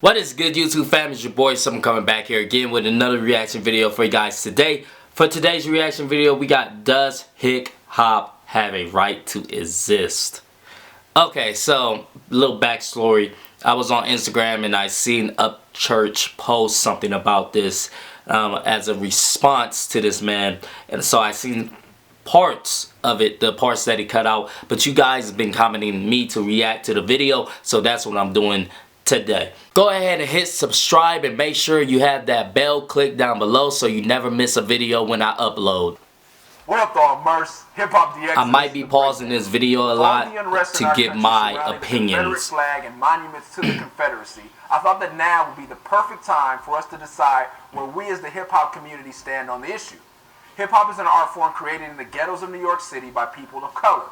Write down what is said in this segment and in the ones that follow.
What is good, YouTube fam? It's your boy Something coming back here again with another reaction video for you guys today. For today's reaction video, we got Does Hick-hop Have a Right to Exist? Okay, so little backstory. I was on Instagram and I seen Upchurch post something about this as a response to this man, and so I seen parts of it, the parts that he cut out, but you guys have been commenting me to react to the video, so that's what I'm doing today. Go ahead and hit subscribe and make sure you have that bell clicked down below so you never miss a video when I upload. What up, though, Merce? Hip-hop DX. I might be pausing this video a lot to get my opinions. Flag and monuments to the Confederacy. I thought that now would be the perfect time for us to decide where we as the hip-hop community stand on the issue. Hip-hop is an art form created in the ghettos of New York City by people of color,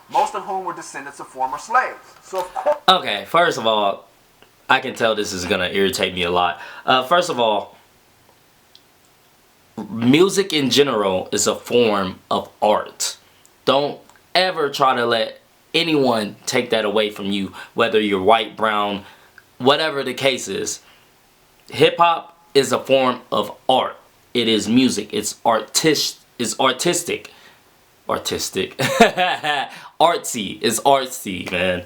most of whom were descendants of former slaves. So of course... Okay, first of all, I can tell this is gonna irritate me a lot. First of all, music in general is a form of art. Don't ever try to let anyone take that away from you, whether you're white, brown, whatever the case is. Hip-hop is a form of art. It is music. It's artistic. Artsy. It's artsy, man.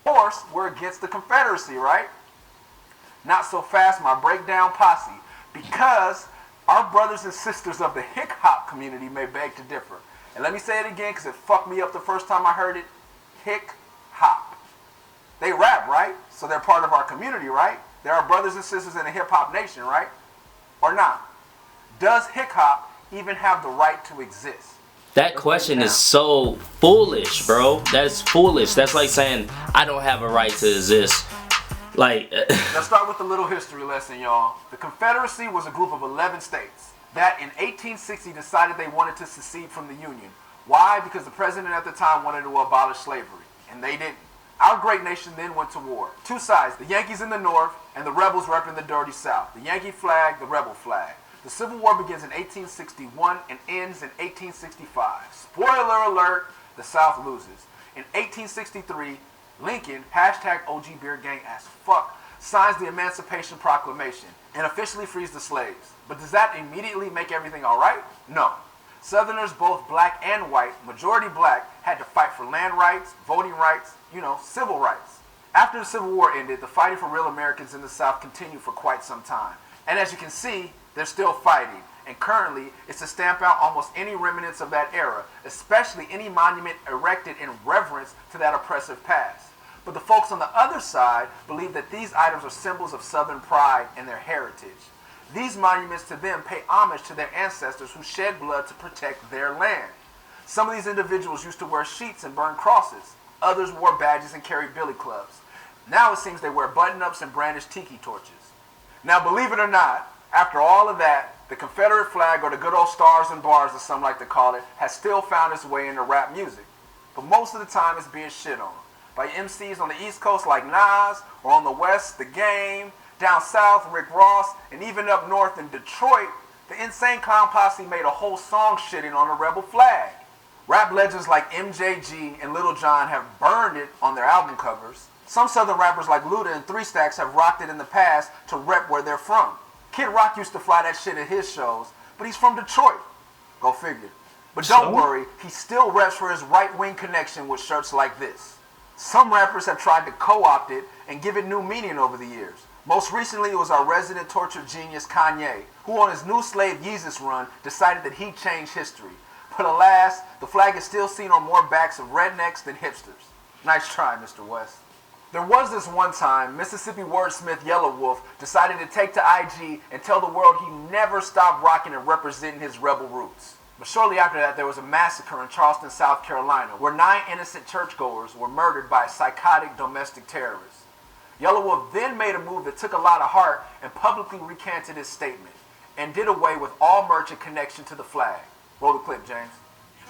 Of course, we're against the Confederacy, right? Not so fast, my breakdown posse, because our brothers and sisters of the hick-hop community may beg to differ. And let me say it again because it fucked me up the first time I heard it. Hick-hop. They rap, right? So they're part of our community, right? They're our brothers and sisters in the hip-hop nation, right? Or not? Does hick-hop even have the right to exist? That question is so foolish, bro. That's foolish. That's like saying, I don't have a right to exist. Like... Let's start with a little history lesson, y'all. The Confederacy was a group of 11 states that in 1860 decided they wanted to secede from the Union. Why? Because the president at the time wanted to abolish slavery, and they didn't. Our great nation then went to war. Two sides, the Yankees in the north and the rebels repping the dirty south. The Yankee flag, the rebel flag. The Civil War begins in 1861 and ends in 1865. Spoiler alert, the South loses. In 1863, Lincoln, hashtag OG Beer Gang as fuck, signs the Emancipation Proclamation and officially frees the slaves. But does that immediately make everything alright? No. Southerners, both black and white, majority black, had to fight for land rights, voting rights, civil rights. After the Civil War ended, the fighting for real Americans in the South continued for quite some time. And as you can see, they're still fighting, and currently it's to stamp out almost any remnants of that era, especially any monument erected in reverence to that oppressive past. But the folks on the other side believe that these items are symbols of Southern pride and their heritage. These monuments to them pay homage to their ancestors who shed blood to protect their land. Some of these individuals used to wear sheets and burn crosses. Others wore badges and carried billy clubs. Now it seems they wear button-ups and brandish tiki torches. Now believe it or not, after all of that, the Confederate flag, or the good old stars and bars as some like to call it, has still found its way into rap music. But most of the time it's being shit on by MCs on the East Coast like Nas, or on the West, The Game, down South, Rick Ross, and even up north in Detroit, the Insane Clown Posse made a whole song shitting on the rebel flag. Rap legends like MJG and Lil Jon have burned it on their album covers. Some Southern rappers like Luda and Three Stacks have rocked it in the past to rep where they're from. Kid Rock used to fly that shit at his shows, but he's from Detroit. Go figure. But don't worry, he still reps for his right-wing connection with shirts like this. Some rappers have tried to co-opt it and give it new meaning over the years. Most recently, it was our resident torture genius Kanye, who on his new Slave Yeezus run decided that he'd change history. But alas, the flag is still seen on more backs of rednecks than hipsters. Nice try, Mr. West. There was this one time, Mississippi wordsmith Yellow Wolf decided to take to IG and tell the world he never stopped rocking and representing his rebel roots. But shortly after that, there was a massacre in Charleston, South Carolina, where 9 innocent churchgoers were murdered by a psychotic domestic terrorist. Yellow Wolf then made a move that took a lot of heart and publicly recanted his statement, and did away with all merchant connection to the flag. Roll the clip, James.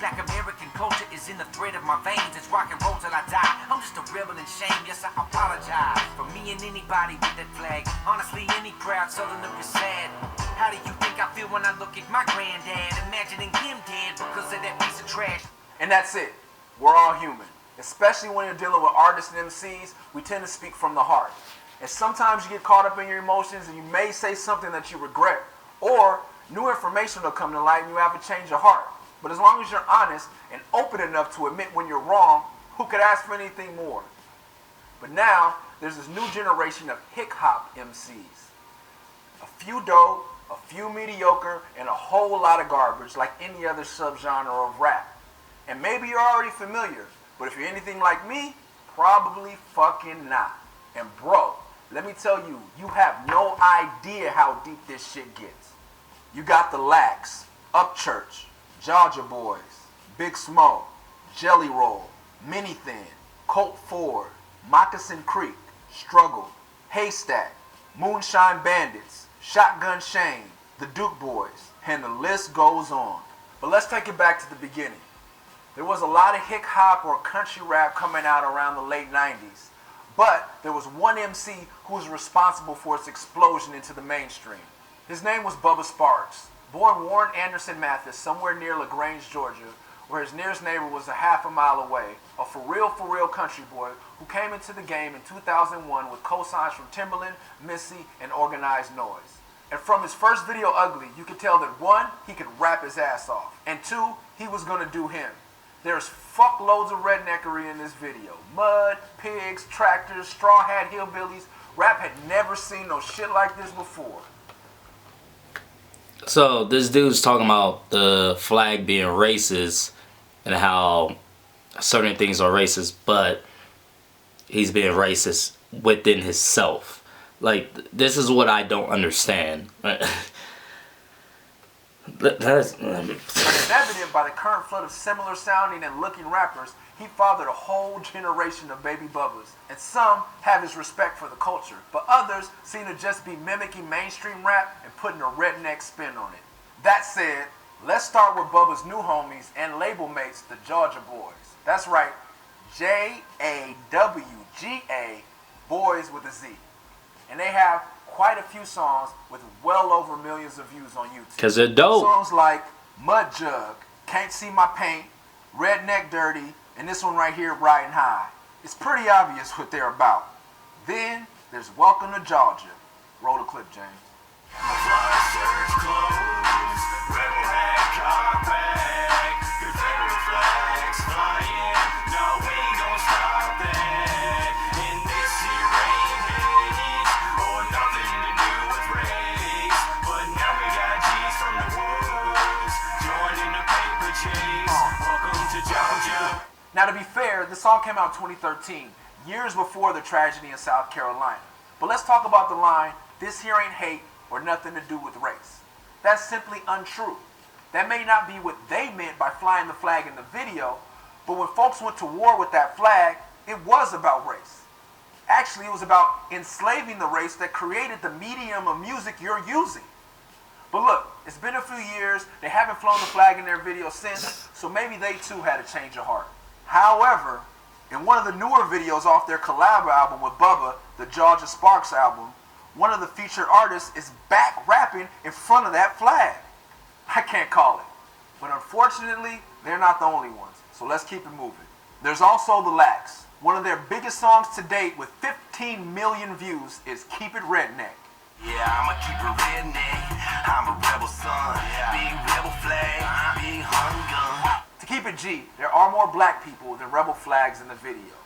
Black American culture is in the thread of my veins. It's rock and roll till I die. I'm just a rebel in shame. Yes, I apologize for me and anybody with that flag. Honestly, any crowd Southerner is sad. How do you think I feel when I look at my granddad, imagining him dead because of that piece of trash? And that's it. We're all human. Especially when you're dealing with artists and MCs, we tend to speak from the heart. And sometimes you get caught up in your emotions and you may say something that you regret, or new information will come to light and you have a change of heart. But as long as you're honest and open enough to admit when you're wrong, who could ask for anything more? But now, there's this new generation of hick-hop MCs. A few dope, a few mediocre, and a whole lot of garbage like any other subgenre of rap. And maybe you're already familiar, but if you're anything like me, probably fucking not. And bro, let me tell you, you have no idea how deep this shit gets. You got the Lax, Upchurch, Georgia Boys, Big Smoke, Jelly Roll, Mini Thin, Colt Ford, Moccasin Creek, Struggle, Haystack, Moonshine Bandits, Shotgun Shane, the Duke Boys, and the list goes on. But let's take it back to the beginning. There was a lot of hick-hop or country rap coming out around the late 90s, but there was one MC who was responsible for its explosion into the mainstream. His name was Bubba Sparks, born Warren Anderson Mathis somewhere near LaGrange, Georgia, where his nearest neighbor was a half a mile away, a for real country boy who came into the game in 2001 with cosigns from Timberland, Missy, and Organized Noise. And from his first video, Ugly, you could tell that one, he could rap his ass off, and two, he was gonna do him. There's fuckloads of redneckery in this video. Mud, pigs, tractors, straw hat hillbillies. Rap had never seen no shit like this before. So this dude's talking about the flag being racist and how certain things are racist, but he's being racist within himself. Like, this is what I don't understand. It's evident by the current flood of similar sounding and looking rappers, he fathered a whole generation of baby bubbas. And some have his respect for the culture, but others seem to just be mimicking mainstream rap and putting a redneck spin on it. That said, let's start with Bubba's new homies and label mates, the Georgia Boys. That's right, J-A-W-G-A, Boys with a Z. And they have quite a few songs with well over millions of views on YouTube. Cause they're dope. Songs like Mud Jug, Can't See My Paint, Redneck Dirty, and this one right here, Riding High. It's pretty obvious what they're about. Then there's Welcome to Georgia. Roll the clip, James. Now, to be fair, this song came out in 2013, years before the tragedy in South Carolina. But let's talk about the line, "This here ain't hate or nothing to do with race." That's simply untrue. That may not be what they meant by flying the flag in the video, but when folks went to war with that flag, it was about race. Actually, it was about enslaving the race that created the medium of music you're using. But look, it's been a few years, they haven't flown the flag in their video since, so maybe they too had a change of heart. However, in one of the newer videos off their collab album with Bubba, the Georgia Sparks album, one of the featured artists is back rapping in front of that flag. I can't call it, but unfortunately, they're not the only ones, so let's keep it moving. There's also the Lax. One of their biggest songs to date with 15 million views is Keep It Redneck. Yeah, I'ma keep it redneck. I'm a rebel son. Big rebel flag, big hunting gun. To keep it G, there are more black people than rebel flags in the video.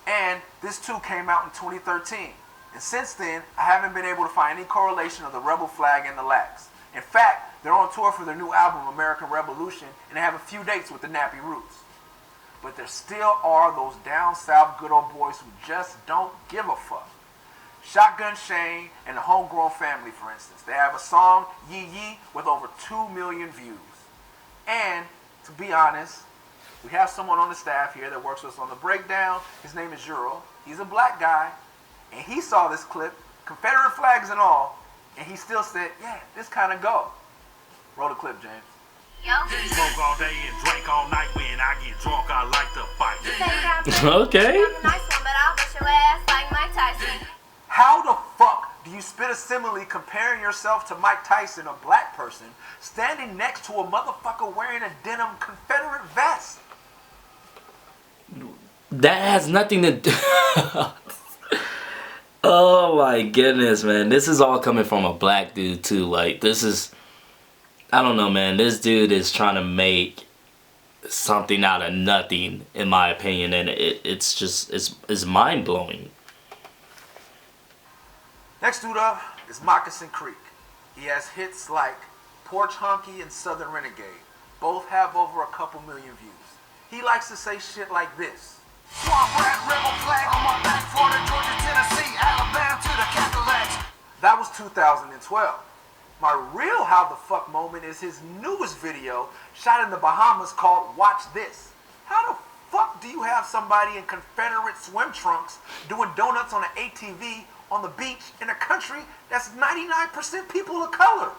And this too came out in 2013. And since then, I haven't been able to find any correlation of the rebel flag and the Lax. In fact, they're on tour for their new album, American Revolution, and they have a few dates with the Nappy Roots. But there still are those down south good old boys who just don't give a fuck. Shotgun Shane and the Homegrown Family, for instance. They have a song, Yee Yee, with over 2 million views. And, to be honest, we have someone on the staff here that works with us on the breakdown. His name is Juro. He's a black guy, and he saw this clip, Confederate flags and all, and he still said, yeah, this kind of go. Roll the clip, James. Smoke all day and drink all night. When I get drunk, I like to fight. Okay. How the fuck do you spit a simile comparing yourself to Mike Tyson, a black person, standing next to a motherfucker wearing a denim Confederate vest? that has nothing to do. Oh my goodness, man. This is all coming from a black dude too. Like, this is, I don't know, man. This dude is trying to make something out of nothing, in my opinion, and it's just, it's mind-blowing. Next dude up is Moccasin Creek. He has hits like Porch Honky and Southern Renegade. Both have over a couple million views. He likes to say shit like this. Swamp rat, rebel flag on my back, Florida, Georgia, Tennessee, Alabama to the Catholics. That was 2012. My real how the fuck moment is his newest video shot in the Bahamas called Watch This. How the fuck do you have somebody in Confederate swim trunks doing donuts on an ATV on the beach in a country that's 99% people of color?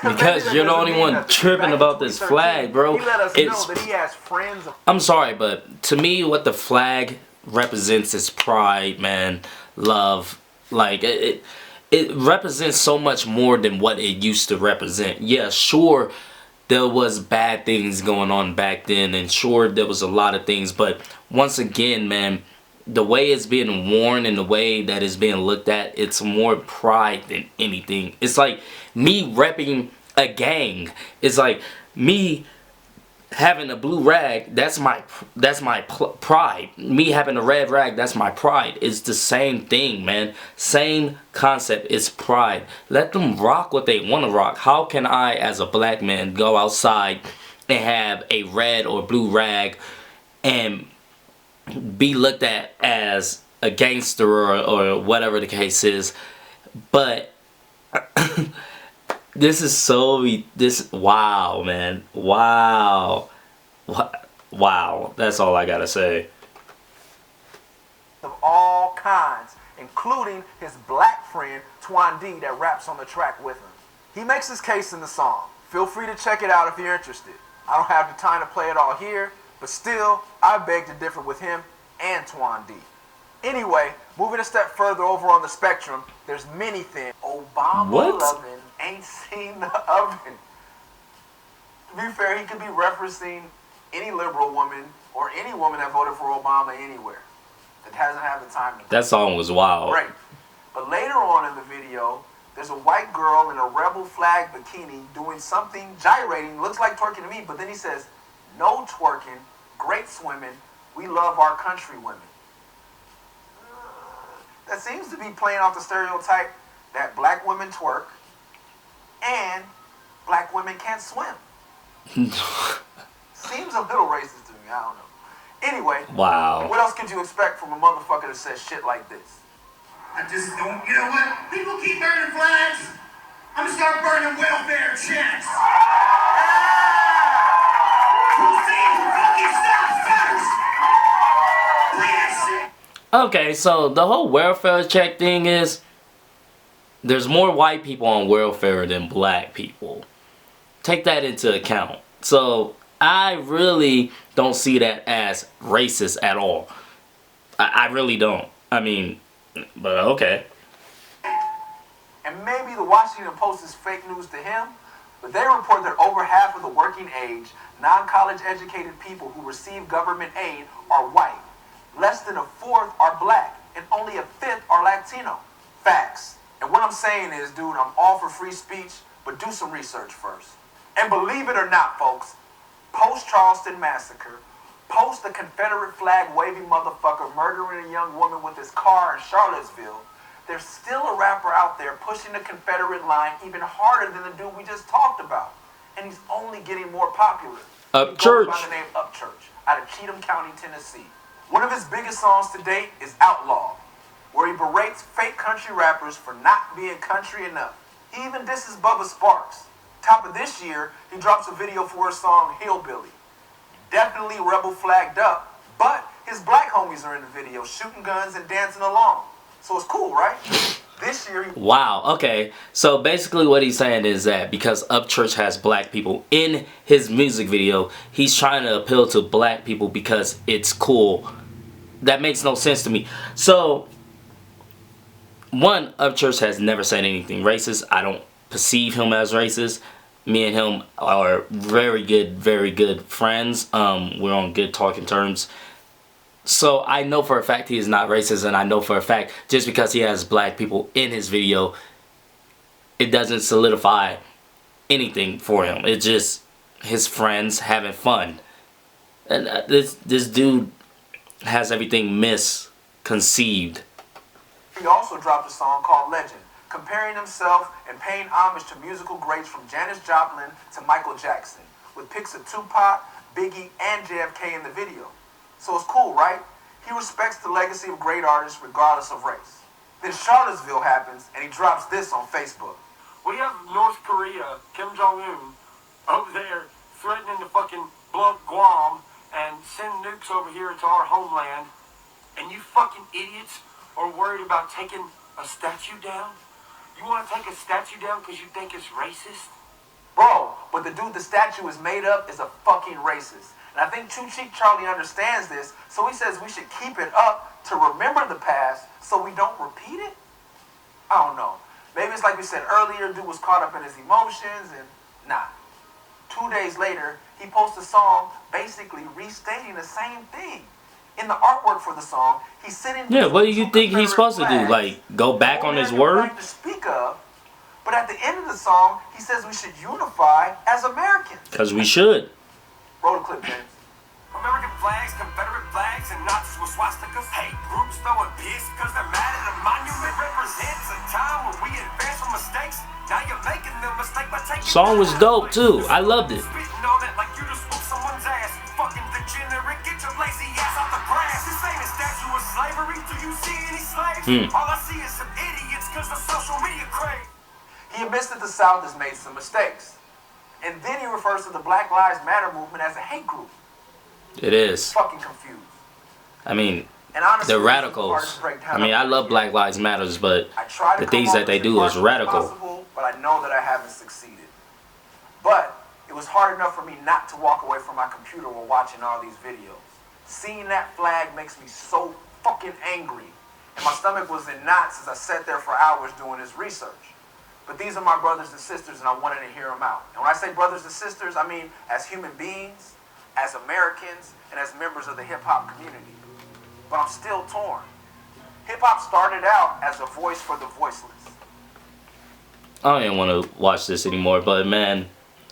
Because you're the only one tripping about this flag, bro. He let us know that he has friends. I'm sorry, but to me, what the flag represents is pride, man, love. Like, it represents so much more than what it used to represent. Yeah, sure, there was bad things going on back then, and sure, there was a lot of things. But once again, man, the way it's being worn and the way that it's being looked at, it's more pride than anything. It's like me repping a gang. It's like me having a blue rag, that's my pride. Me having a red rag, that's my pride. It's the same thing, man. Same concept. It's pride. Let them rock what they want to rock. How can I, as a black man, go outside and have a red or blue rag and be looked at as a gangster or whatever the case is? But this is so, wow, man, wow, that's all I gotta say. Of all kinds, including his black friend Twan D that raps on the track with him. He makes his case in the song. Feel free to check it out if you're interested. I don't have the time to play it all here, but still, I beg to differ with him and Twan D. Anyway, moving a step further over on the spectrum, there's many things. Obama loving ain't seen the oven. To be fair, he could be referencing any liberal woman or any woman that voted for Obama anywhere that hasn't had the time to. That song was wild. Great. But later on in the video, there's a white girl in a rebel flag bikini doing something, gyrating, looks like twerking to me, but then he says, no twerking, great swimming, we love our country women. That seems to be playing off the stereotype that black women twerk and black women can't swim. Seems a little racist to me, I don't know. Anyway, wow. What else could you expect from a motherfucker that says shit like this? I just don't, you know what? People keep burning flags. I'm gonna start burning welfare checks. Who sees the fucking stuff first? Play that shit. Okay, so the whole welfare check thing is, there's more white people on welfare than black people. Take that into account. So I really don't see that as racist at all. I really don't. I mean, but okay. And maybe the Washington Post is fake news to him, but they report that over half of the working age, non-college educated people who receive government aid are white. Less than a fourth are black, and only a fifth are Latino. Facts. And what I'm saying is, dude, I'm all for free speech, but do some research first. And believe it or not, folks, post-Charleston massacre, post the Confederate flag waving motherfucker murdering a young woman with his car in Charlottesville, there's still a rapper out there pushing the Confederate line even harder than the dude we just talked about. And he's only getting more popular. Upchurch. By the name Upchurch, out of Cheatham County, Tennessee. One of his biggest songs to date is Outlaw, where he berates fake country rappers for not being country enough. He even disses Bubba Sparks. Top of this year, he drops a video for his song Hillbilly. Definitely rebel flagged up, but his black homies are in the video shooting guns and dancing along. So it's cool, right? This year... Wow, okay. So basically what he's saying is that because Upchurch has black people in his music video, he's trying to appeal to black people because it's cool. That makes no sense to me. So, one, Upchurch has never said anything racist. I don't perceive him as racist. Me and him are very good friends. We're on good talking terms. So I know for a fact he is not racist, and I know for a fact just because he has black people in his video, it doesn't solidify anything for him. It's just his friends having fun. And this dude has everything misconceived. He also dropped a song called Legend, comparing himself and paying homage to musical greats from Janis Joplin to Michael Jackson, with pics of Tupac, Biggie, and JFK in the video. So it's cool, right? He respects the legacy of great artists regardless of race. Then Charlottesville happens, and he drops this on Facebook. We have North Korea, Kim Jong-un, over there threatening to fucking blow up Guam and send nukes over here to our homeland. And you fucking idiots are worried about taking a statue down? You want to take a statue down because you think it's racist? Bro, but the dude the statue is made up is a fucking racist. And I think Two Cheek Charlie understands this, so he says we should keep it up to remember the past so we don't repeat it? I don't know. Maybe it's like we said earlier, dude was caught up in his emotions and nah. 2 days later, he posts a song basically restating the same thing. In the artwork for the song, he's sitting. Yeah, what do you think he's supposed to do? Like, go back on his word? To speak of, but at the end of the song, he says we should unify as Americans. Because we should. Roll the clip, James. American flags, Confederate flags, and Nazis with swastikas. Hate groups throwing piss because they're mad at a monument. Represents a time when we advance from mistakes. Now you're making the mistake by taking. Song was dope too. I loved it. Spitting on it like you just whooped someone's ass. Fucking degenerate, get your lazy ass off the grass. This ain't a statue of slavery. Do you see any slaves? All I see is some idiots because of social media craze. He admits that the South has made some mistakes. And then he refers to the Black Lives Matter movement as a hate group. It is. Fucking confused. I mean, And honestly, they're radicals. I mean, I love Black Lives Matters, but the things that they do is radical. But I know that I haven't succeeded. But it was hard enough for me not to walk away from my computer while watching all these videos. Seeing that flag makes me so fucking angry. And my stomach was in knots as I sat there for hours doing this research. But these are my brothers and sisters, and I wanted to hear them out. And when I say brothers and sisters, I mean as human beings, as Americans, and as members of the hip-hop community. But I'm still torn. Hip-hop started out as a voice for the voiceless. I don't even want to watch this anymore, but man,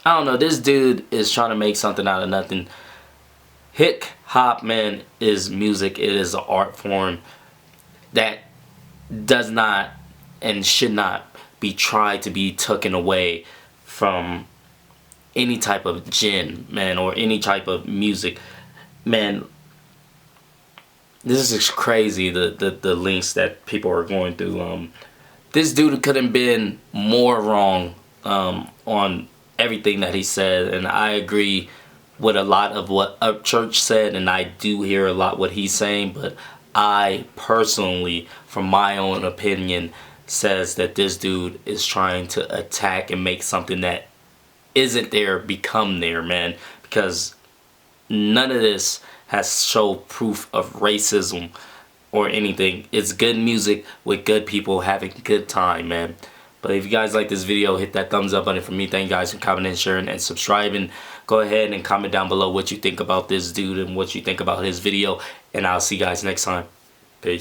I don't know. This dude is trying to make something out of nothing. Hick-hop, man, is music. It is an art form that does not and should not be tried to be taken away from any type of gin, man, or any type of music. Man, this is crazy, the links that people are going through. This dude couldn't been more wrong on everything that he said, and I agree with a lot of what Upchurch said, and I do hear a lot what he's saying, but I personally, from my own opinion, says that this dude is trying to attack and make something that isn't there become there, man, because none of this has showed proof of racism or anything. It's good music with good people having a good time, man. But if you guys like this video, hit that thumbs up button for me. Thank you guys for commenting, sharing, and subscribing. Go ahead and comment down below what you think about this dude and what you think about his video, and I'll see you guys next time.